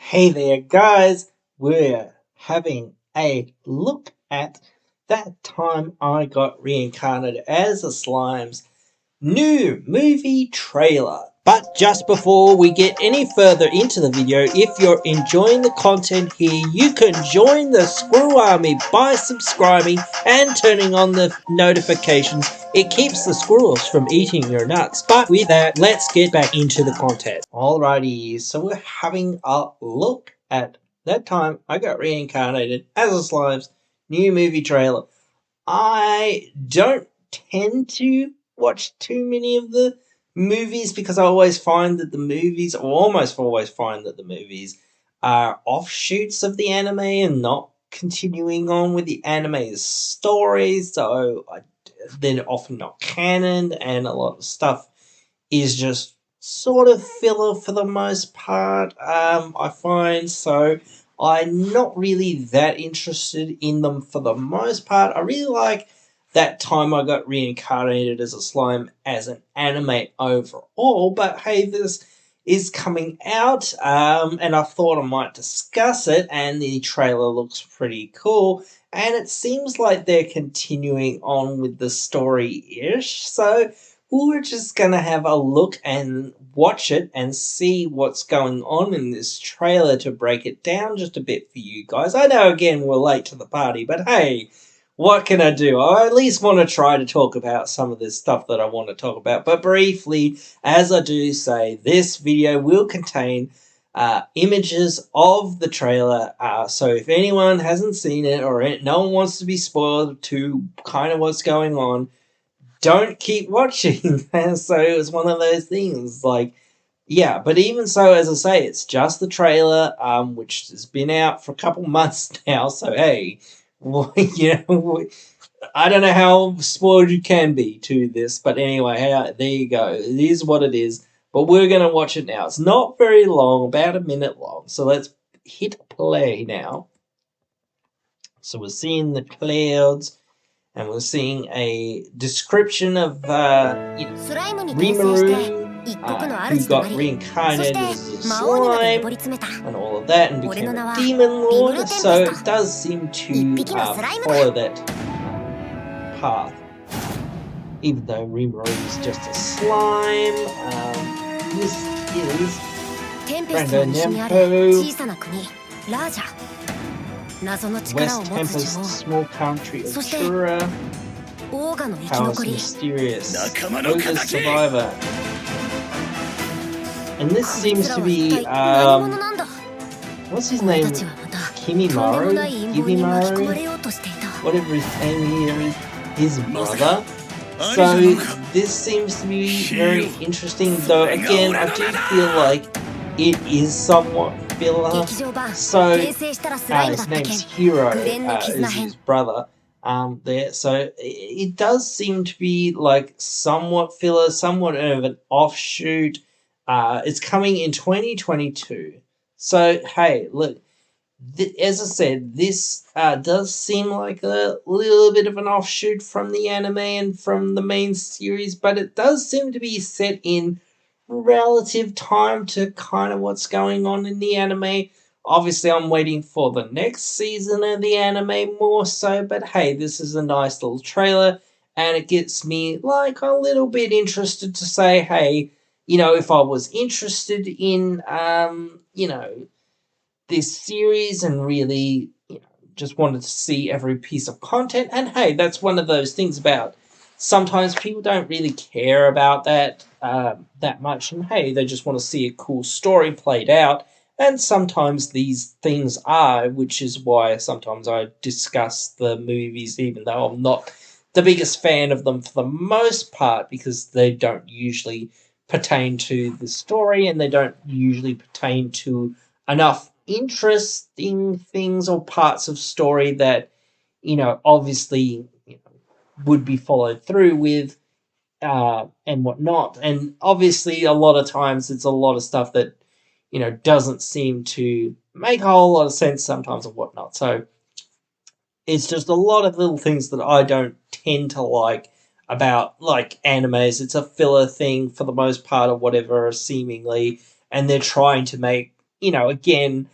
Hey there, guys! We're having a look at That Time I Got Reincarnated as a Slime's new movie trailer. But just before we get any further into the video, if you're enjoying the content here, you can join the Squirrel Army by subscribing and turning on the notifications. It keeps the squirrels from eating your nuts. But with that, let's get back into the content. Alrighty, so we're having a look at That Time I Got Reincarnated as a Slime's new movie trailer. I don't tend to watch too many of the movies because I always find that the movies, or almost always find that the movies, are offshoots of the anime and not continuing on with the anime's stories. So they're often not canon, and a lot of stuff is just sort of filler for the most part. I find so. I'm not really that interested in them for the most part. I really like That Time I Got Reincarnated as a Slime as an anime overall, but hey, this is coming out, and I thought I might discuss it, and the trailer looks pretty cool, and it seems like they're continuing on with the story-ish, so we're just gonna have a look and watch it and see what's going on in this trailer to break it down just a bit for you guys. I know, again, we're late to the party, but hey, what can I do? I at least want to try to talk about some of this stuff that I want to talk about. But briefly, as I do say, this video will contain images of the trailer. So if anyone hasn't seen it or no one wants to be spoiled to kind of what's going on, don't keep watching. So it was one of those things, like, yeah, but even so, as I say, it's just the trailer, which has been out for a couple months now, so hey, I don't know how spoiled you can be to this, but anyway, there you go. It is what it is, but we're going to watch it now. It's not very long, about a minute long, so let's hit play now. So we're seeing the clouds, and we're seeing a description of Rimuru, who got reincarnated as a slime, and all of that, and became a demon lord, so it does seem to follow that path. Even though Rimuru is just a slime, this is Brando Namco, West Tempest, small country of Shura, powers mysterious, ogre survivor. And this seems to be, what's his name? Kimimaru? Whatever his name here is, his brother. So this seems to be very interesting, though again, I do feel like it is somewhat filler. So his name's Hiro, is his brother there. So it does seem to be like somewhat filler, somewhat of an offshoot. It's coming in 2022. So hey, look, as I said, this does seem like a little bit of an offshoot from the anime and from the main series, but it does seem to be set in relative time to kind of what's going on in the anime. Obviously, I'm waiting for the next season of the anime more so, but hey, this is a nice little trailer, and it gets me like a little bit interested to say, hey, if I was interested in, this series and really, just wanted to see every piece of content, and hey, that's one of those things about sometimes people don't really care about that much, and hey, they just want to see a cool story played out, and sometimes these things are, which is why sometimes I discuss the movies, even though I'm not the biggest fan of them for the most part, because they don't usually pertain to the story, and they don't usually pertain to enough interesting things or parts of story that, obviously, would be followed through with, and whatnot. And obviously, a lot of times, it's a lot of stuff that, doesn't seem to make a whole lot of sense sometimes and whatnot. So it's just a lot of little things that I don't tend to like about, like, animes. It's a filler thing for the most part or whatever, seemingly, and they're trying to make, again,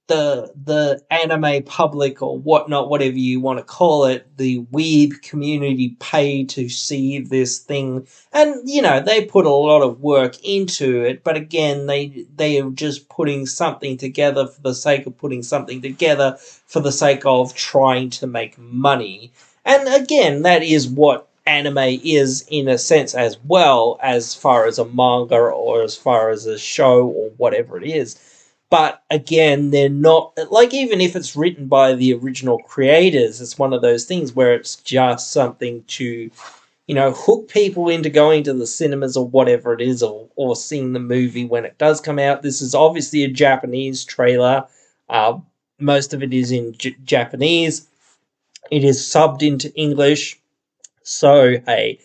the anime public or whatnot, whatever you want to call it, the weeb community pay to see this thing, and they put a lot of work into it. But again, they are just putting something together for the sake of putting something together for the sake of trying to make money. And again, that is what anime is in a sense, as well as far as a manga or as far as a show or whatever it is. But again, they're not like, even if it's written by the original creators, it's one of those things where it's just something to, hook people into going to the cinemas or whatever it is, or seeing the movie when it does come out. This is obviously a Japanese trailer. Most of it is in Japanese. It is subbed into English. So, hey,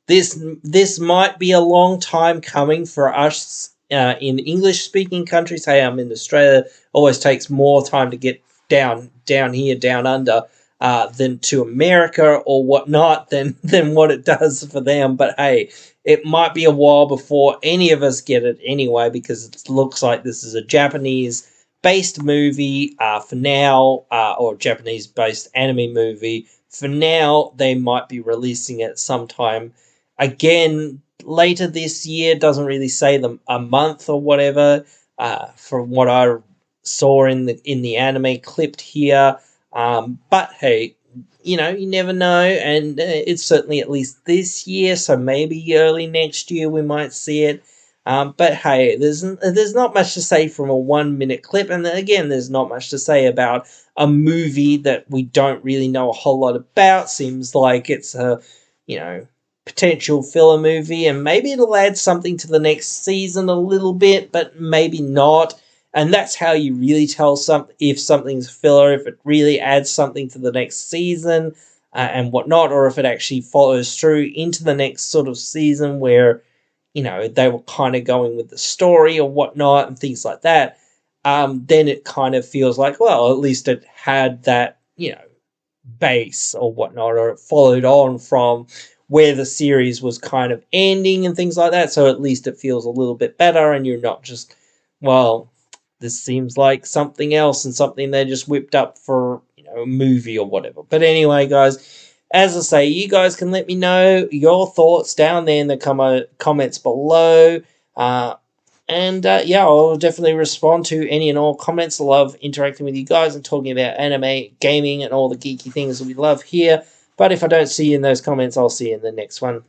this might be a long time coming for us in English speaking countries. Hey, I'm in Australia. Always takes more time to get down here, down under, than to America or whatnot than what it does for them. But hey, it might be a while before any of us get it anyway, because it looks like this is a Japanese based movie for now, or Japanese based anime movie. For now, they might be releasing it sometime again later this year. Doesn't really say a month or whatever. From what I saw in the anime clipped here, but hey, you never know, and it's certainly at least this year. So maybe early next year we might see it. But hey, there's not much to say from a 1 minute clip, and again, there's not much to say about a movie that we don't really know a whole lot about. Seems like it's a, potential filler movie, and maybe it'll add something to the next season a little bit, but maybe not. And that's how you really tell if something's filler, if it really adds something to the next season and whatnot, or if it actually follows through into the next sort of season where, they were kind of going with the story or whatnot and things like that. Then it kind of feels like, well, at least it had that, base or whatnot, or it followed on from where the series was kind of ending and things like that. So at least it feels a little bit better, and you're not just, well, this seems like something else and something they just whipped up for, a movie or whatever. But anyway, guys, as I say, you guys can let me know your thoughts down there in the comments below. And yeah, I'll definitely respond to any and all comments. I love interacting with you guys and talking about anime, gaming, and all the geeky things that we love here. But if I don't see you in those comments, I'll see you in the next one.